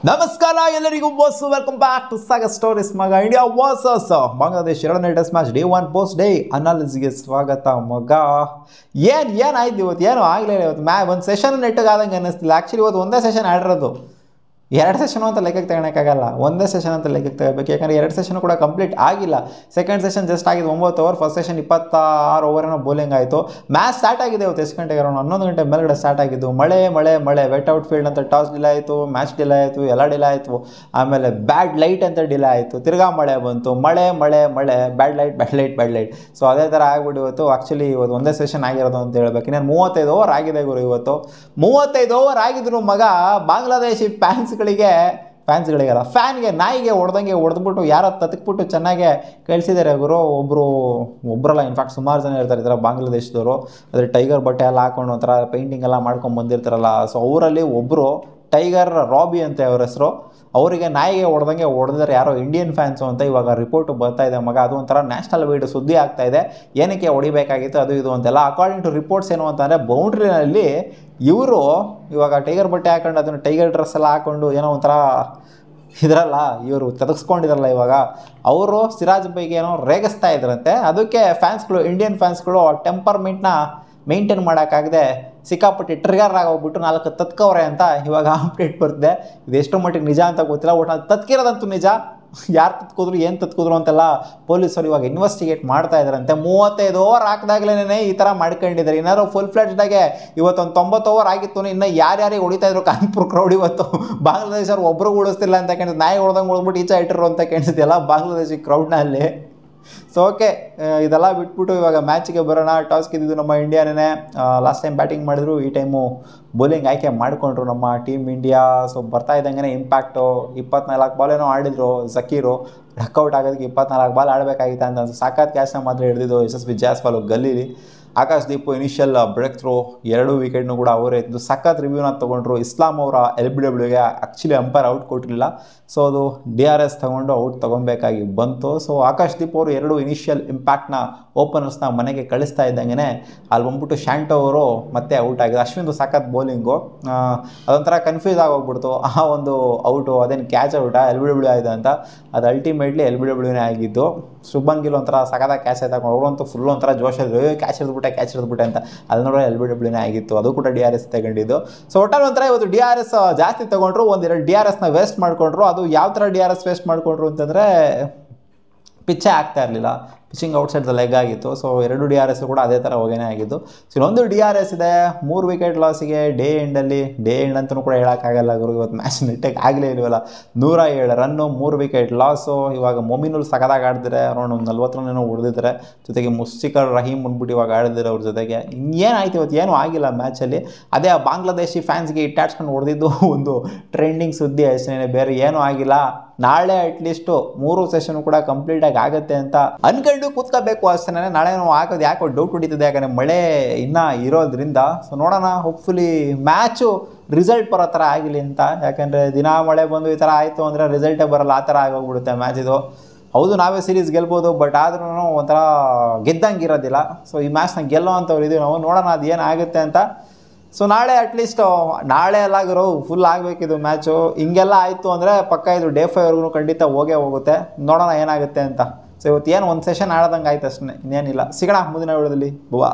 ನಮಸ್ಕಾರ ಎಲ್ಲರಿಗೂ boss welcome back to Sagar stories ಮಗ ಇಂಡಿಯಾ ವರ್ಸಸ್ ಬಾಂಗ್ಲಾದೇಶ್ ಎರಡನೇ test match day 1 post day ಅನಾಲಿಸಿಸ್ಗೆ ಸ್ವಾಗತ ಮಗ. ಏನಾಯ್ತು ಇವತ್ತು? ಏನೂ ಆಗಲಿಲ್ಲ ಇವತ್ತು. ಒಂದು ಸೆಷನ್ ನೆಟ್ಟಿಗೆ ಆದಂಗೆ ಅನ್ನಿಸ್ತಿಲ್ಲ. ಆ್ಯಕ್ಚುಲಿ ಇವತ್ತು ಒಂದೇ ಸೆಷನ್ ಆಡಿರೋದು. 2 ಸೆಷನು ಅಂತ ಲೆಕ್ಕಕ್ಕೆ ತಗೊಳಕ್ಕಾಗಲ್ಲ, ಒಂದೇ ಸೆಷನ್ ಅಂತ ಲೆಕ್ಕಕ್ಕೆ ತಗೋಬೇಕು. ಯಾಕಂದರೆ 2 ಸೆಷನ್ ಕೂಡ ಕಂಪ್ಲೀಟ್ ಆಗಿಲ್ಲ. ಸೆಕೆಂಡ್ ಸೆಷನ್ ಜಸ್ಟ್ ಆಗಿದೆ 9 over, first session 26 over bowling ಆಯಿತು. ಮ್ಯಾಚ್ ಸ್ಟಾರ್ಟ್ ಆಗಿದೆ ಇವತ್ತು ಎಷ್ಟು ಗಂಟೆಗೆ? ಅರೌಂಡ್ 11 ಗಂಟೆ ಮೇಲ್ಗಡೆ ಸ್ಟಾರ್ಟ್ ಆಗಿದ್ದು. ಮಳೆ ವೆಟ್ ಔಟ್ ಫೀಲ್ಡ್ ಅಂತ ಟಾಸ್ ಡಿಲೇ ಆಯಿತು, ಮ್ಯಾಚ್ ಡಿಲೇ ಆಯಿತು, ಎಲ್ಲ ಡಿಲೇ ಆಯಿತು. ಆಮೇಲೆ ಬ್ಯಾಡ್ ಲೈಟ್ ಅಂತ ಡಿಲೇ ಆಯಿತು, ತಿರ್ಗಾ ಮಳೆ ಬಂತು, ಮಳೆ ಬ್ಯಾಡ್ ಲೈಟ್. ಸೊ ಅದೇ ಥರ ಆಗ್ಬಿಟ್ಟು ಇವತ್ತು ಆ್ಯಕ್ಚುಲಿ ಇವತ್ತು ಒಂದೇ ಸೆಷನ್ ಆಗಿರೋದು ಅಂತ ಹೇಳ್ಬೇಕು. ಇನ್ನೇನು 35 ಓವರ್ ಆಗಿದೆ ಗುರು ಇವತ್ತು. 35 ಓವರ್ ಆಗಿದ್ರು ಮಗ. ಬಾಂಗ್ಲಾದೇಶಿ ಫ್ಯಾನ್ಸ್ಗಳಿಗೆಲ್ಲ ಫ್ಯಾನ್ಗೆ ನಾಯಿಗೆ ಹೊಡೆದ್ಬಿಟ್ಟು ಯಾರೋ ತತ್ಬಿಟ್ಟು ಚೆನ್ನಾಗೆ ಕಳಿಸಿದ್ದಾರೆ ಗುರು. ಒಬ್ಬರಲ್ಲ, ಇನ್ಫ್ಯಾಕ್ಟ್ ಸುಮಾರು ಜನ ಇರ್ತಾರೆ ಈ ಥರ ಬಾಂಗ್ಲಾದೇಶದವರು. ಅದ್ರ ಟೈಗರ್ ಬಟ್ಟೆ ಎಲ್ಲ ಹಾಕೊಂಡು ಒಂಥರ ಪೇಂಟಿಂಗ್ ಎಲ್ಲ ಮಾಡ್ಕೊಂಡು ಬಂದಿರ್ತಾರಲ್ಲ. ಸೊ ಅವರಲ್ಲಿ ಒಬ್ಬರು ಟೈಗರ್ ರಾಬಿ ಅಂತ ಅವ್ರ ಹೆಸರು. ಅವರಿಗೆ ನಾಯಿಗೆ ಹೊಡೆದಿದ್ದಾರೆ ಯಾರೋ ಇಂಡಿಯನ್ ಫ್ಯಾನ್ಸು ಅಂತ ಇವಾಗ ರಿಪೋರ್ಟ್ ಬರ್ತಾ ಇದೆ ಮಗ. ಅದು ಒಂಥರ ನ್ಯಾಷನಲ್ ವೈಡ್ ಸುದ್ದಿ ಆಗ್ತಾ ಇದೆ. ಏನಕ್ಕೆ ಹೊಡಿಬೇಕಾಗಿತ್ತು ಅದು ಇದು ಅಂತೆಲ್ಲ. ಅಕಾರ್ಡಿಂಗ್ ಟು ರಿಪೋರ್ಟ್ಸ್ ಏನು ಅಂತಂದರೆ ಬೌಂಡ್ರಿನಲ್ಲಿ ಇವರು ಇವಾಗ ಟೈಗರ್ ಬಟ್ಟೆ ಹಾಕೊಂಡು ಅದನ್ನು ಟೈಗರ್ ಡ್ರೆಸ್ ಎಲ್ಲ ಹಾಕ್ಕೊಂಡು ಏನೋ ಒಂಥರ ಇದರಲ್ಲ ಇವರು ತದಗಿಸ್ಕೊಂಡಿದ್ರಲ್ಲ ಇವಾಗ, ಅವರು ಸಿರಾಜ್ ಬೈಗೆ ಏನೋ ರೇಗಿಸ್ತಾ ಇದ್ರಂತೆ. ಅದಕ್ಕೆ ಇಂಡಿಯನ್ ಫ್ಯಾನ್ಸ್ಗಳು ಆ ಟೆಂಪರ್ಮೆಂಟ್ನ ಮೇಂಟೈನ್ ಮಾಡೋಕ್ಕಾಗದೆ ಸಿಕ್ಕಾಪಟ್ಟೆ ಟ್ರಿಗರ್ ಆಗೋಗ್ಬಿಟ್ಟು 4 ತತ್ಕವ್ರೆ ಅಂತ ಇವಾಗ ಅಪ್ಡೇಟ್ ಬರ್ತಿದೆ. ಇದು ಎಷ್ಟು ಮಟ್ಟಿಗೆ ನಿಜ ಅಂತ ಗೊತ್ತಿಲ್ಲ. ಒಟ್ಟು ತತ್ಕಿರೋದಂತೂ ನಿಜ. ಯಾರು ಏನು ತತ್ಕಿದ್ರು ಅಂತೆಲ್ಲ ಪೊಲೀಸರು ಇವಾಗ ಇನ್ವೆಸ್ಟಿಗೇಟ್ ಮಾಡ್ತಾ ಇದ್ದಾರಂತೆ. 35 ಓವರ್ ಹಾಕಿದಾಗಲೇ ಈ ಥರ ಮಾಡ್ಕೊಂಡಿದ್ದಾರೆ. ಏನಾದ್ರು ಫುಲ್ ಫ್ಲೆಡ್ಜ್ದಾಗೆ ಇವತ್ತೊಂದು 90 ಓವರ್ ಆಗಿತ್ತು. ಇನ್ನು ಯಾರ್ಯಾರಿಗೆ ಹೊಡಿತಾ ಇದ್ರು ಕಾನ್ಪುರ್ ಕ್ರೌಡ್ ಇವತ್ತು. ಬಾಂಗ್ಲಾದೇಶವ್ರು ಒಬ್ಬರು ಉಳಿಸ್ತಿಲ್ಲ ಅಂತ ಕಾಣಿಸುತ್ತೆ. ನಾಯಿ ಹೊಡೆದ್ಬಿಟ್ಟು ಈಚೆ ಇಟ್ಟರು ಅಂತ ಕಾಣಿಸುತ್ತೆ ಎಲ್ಲ ಬಾಂಗ್ಲಾದೇಶಿ ಕ್ರೌಡ್ನಲ್ಲಿ. ಸೊ ಓಕೆ, ಇದೆಲ್ಲ ಬಿಟ್ಬಿಟ್ಟು ಇವಾಗ ಮ್ಯಾಚಿಗೆ ಬರೋಣ. ಟಾಸ್ ಗೆದ್ದಿದ್ದು ನಮ್ಮ ಇಂಡಿಯಾನೇ. ಲಾಸ್ಟ್ ಟೈಮ್ ಬ್ಯಾಟಿಂಗ್ ಮಾಡಿದ್ರು, ಈ ಟೈಮು ಬೌಲಿಂಗ್ ಆಯ್ಕೆ ಮಾಡಿಕೊಂಡ್ರು ನಮ್ಮ ಟೀಮ್ ಇಂಡಿಯಾ. ಸೊ ಬರ್ತಾ ಇದ್ದಂಗೆ ಇಂಪ್ಯಾಕ್ಟು 24 ಬಾಲೇನೋ ಆಡಿದ್ರು ಜಕೀರು. ಡಕ್ಔಟ್ ಆಗೋದಕ್ಕೆ 24 ಬಾಲ್ ಆಡಬೇಕಾಗಿತ್ತು ಅಂತ ಸಾಕಾತ್ ಕ್ಯಾಚ್ನ ಮಾತ್ರ ಹಿಡಿದಿದ್ದು ಯಶಸ್ವಿ ಜಾಸ್ವಾಲ್ ಗಲ್ಲೀಲಿ. Akash Deep initial break through, 2 ವಿಕೆಟ್ನು ಕೂಡ ಅವರೇ ಇದ್ದು ಸಖತ್ ರಿವ್ಯೂನ ತೊಗೊಂಡ್ರು. ಇಸ್ಲಾಂ ಅವರ LBWಗೆ ಆ್ಯಕ್ಚುಲಿ ಅಂಪೈರ್ ಔಟ್ ಕೊಟ್ಟಿರಲಿಲ್ಲ. ಸೊ ಅದು DRS ತೊಗೊಂಡು ಔಟ್ ತೊಗೊಬೇಕಾಗಿ ಬಂತು. ಸೊ ಆಕಾಶ್ ದೀಪ್ ಅವರು 2 ಇನಿಷಿಯಲ್ ಇಂಪ್ಯಾಕ್ಟ್ನ ಓಪನರ್ಸ್ನ ಮನೆಗೆ ಕಳಿಸ್ತಾ ಇದ್ದಂಗೆ ಅಲ್ಲಿ ಬಂದ್ಬಿಟ್ಟು ಶಾಂಟೋ ಅವರು ಮತ್ತೆ ಔಟ್ ಆಗಿದೆ. ಅಶ್ವಿನ್ದು ಸಖತ್ ಬೌಲಿಂಗು ಅದೊಂಥರ ಕನ್ಫ್ಯೂಸ್ ಆಗೋಗ್ಬಿಡ್ತು. ಆ ಒಂದು ಔಟು ಅದೇನು ಕ್ಯಾಚ್ ಔಟಾ LBW ಆಗಿದೆ ಅಂತ. ಅದು ಅಲ್ಟಿಮೇಟ್ಲಿ LBWನೇ ಆಗಿದ್ದು. ಶುಭನ್ ಗಿಲ್ ಒಂಥರ ಸಖತ್ತಾಗಿ ಕ್ಯಾಚ್ ಆಯ್ತಾಕೊಂಡು ಅವರಂತೂ ಫುಲ್ ಒಂಥರ ಜೋಶಲ್ಲಿ ಕ್ಯಾಚ್ ಹಿಡಿದ್ಬಿಟ್ಟೆ ಅಂತ ಅದು ನೋಡೋ LBWನೇ ಆಗಿತ್ತು. ಅದು ಕೂಡ DRS ತಗೊಂಡಿದ್ದು. ಸೊ ಒಟ್ಟಲ್ಲಿ ಒಂಥರ ಇವತ್ತು DRS ಜಾಸ್ತಿ ತೊಗೊಂಡ್ರು, 1-2 DRSನ ವೇಸ್ಟ್ ಮಾಡಿಕೊಂಡ್ರು. ಅದು ಯಾವ ಥರ DRS ವೇಸ್ಟ್ ಮಾಡಿಕೊಂಡ್ರು ಅಂತಂದರೆ ಪಿಚ್ಚೇ ಆಗ್ತಾ ಇರಲಿಲ್ಲ, ಪಿಚಿಂಗ್ ಔಟ್ಸೈಡ್ ದ ಲೆಗ್ ಆಗಿತ್ತು. ಸೊ 2 DRS ಕೂಡ ಅದೇ ಥರ ಹೋಗೇನೆ ಆಗಿದ್ದು. ಸೊ ಇನ್ನೊಂದು DRS ಇದೆ 3 ವಿಕೆಟ್ ಲಾಸಿಗೆ ಡೇ ಎಂಡ್ ಅಂತಲೂ ಕೂಡ ಹೇಳೋಕ್ಕಾಗಲ್ಲ ಗುರು. ಇವತ್ತು ಮ್ಯಾಚ್ ನೆಟ್ಟಿಗೆ ಆಗಲೇ ಇಲ್ವಲ್ಲ. 107 ರನ್ನು, 3 ವಿಕೆಟ್ ಲಾಸು. ಇವಾಗ ಮೊಮಿನುಲ್ ಸಖತ್ತಾಗಿ ಆಡಿದ್ರೆ, ಅರೌಂಡ್ 40 ರನ್ ಹೊಡೆದಿದ್ದಾರೆ. ಜೊತೆಗೆ ಮುಸ್ತಿಕರ್ ರಹೀಮ್ ಬಂದ್ಬಿಟ್ಟು ಇವಾಗ ಆಡಿದ್ದಾರೆ ಅವ್ರ ಜೊತೆಗೆ. ಇನ್ನೇನಾಯ್ತು ಇವತ್ತು? ಏನೂ ಆಗಿಲ್ಲ ಮ್ಯಾಚಲ್ಲಿ. ಅದೇ ಬಾಂಗ್ಲಾದೇಶಿ ಫ್ಯಾನ್ಸ್ಗೆ ಇಟ್ಟಾಡ್ಸ್ಕೊಂಡು ಹೊಡೆದಿದ್ದು ಒಂದು ಟ್ರೆಂಡಿಂಗ್ ಸುದ್ದಿ ಅಷ್ಟೇ, ಬೇರೆ ಏನೂ ಆಗಿಲ್ಲ. ನಾಳೆ ಅಟ್ಲೀಸ್ಟು 3 ಸೆಷನ್ ಕೂಡ ಕಂಪ್ಲೀಟಾಗಿ ಆಗುತ್ತೆ ಅಂತ ಅನ್ಕೊಂಡು ಕೂತ್ಕೋಬೇಕು ಅಷ್ಟೇ. ನಾಳೆ ಹಾಕೋದು ಯಾಕೋ ಡೌಟ್ ಹೊಡಿತಿದೆ, ಯಾಕಂದರೆ ಮಳೆ ಇನ್ನೂ ಇರೋದ್ರಿಂದ. ಸೊ ನೋಡೋಣ, ಹೋಪ್ಫುಲಿ ಮ್ಯಾಚು ರಿಸಲ್ಟ್ ಬರೋ ಥರ ಆಗಿಲ್ಲ ಅಂತ. ಯಾಕಂದರೆ ದಿನ ಮಳೆ ಬಂದು ಈ ಥರ ಆಯಿತು ಅಂದರೆ ರಿಸಲ್ಟೇ ಬರೋಲ್ಲ, ಆ ಥರ ಆಗೋಗ್ಬಿಡುತ್ತೆ ಮ್ಯಾಚ್ ಇದು. ಹೌದು ನಾವೇ ಸೀರೀಸ್ ಗೆಲ್ಬೋದು, ಬಟ್ ಆದ್ರೂ ಒಂಥರ ಗೆದ್ದಂಗೆ ಇರೋದಿಲ್ಲ. ಸೊ ಈ ಮ್ಯಾಚ್ನ ಗೆಲ್ಲೋ ಅಂಥವ್ರು ಇದೀವಿ ನಾವು. ನೋಡೋಣ ಅದು ಏನಾಗುತ್ತೆ ಅಂತ. ಸೊ ನಾಳೆ ಅಟ್ಲೀಸ್ಟ್ ನಾಳೆ ಎಲ್ಲಾಗಿರೋ ಫುಲ್ ಆಗಬೇಕಿದು ಮ್ಯಾಚು. ಹಿಂಗೆಲ್ಲ ಆಯಿತು ಅಂದರೆ ಪಕ್ಕ ಇದು ಡೇ 5 ಖಂಡಿತ ಹೋಗುತ್ತೆ. ನೋಡೋಣ ಏನಾಗುತ್ತೆ ಅಂತ. ಸೊ ಇವತ್ತು ಏನು ಒಂದು ಸೆಷನ್ ಆಡೋದಂಗೆ ಆಯ್ತು ಅಷ್ಟೇ, ಇನ್ನೇನಿಲ್ಲ. ಸಿಗೋಣ ಮುಂದಿನ ವಿಡಿಯೋದಲ್ಲಿ. ಬುವಾ.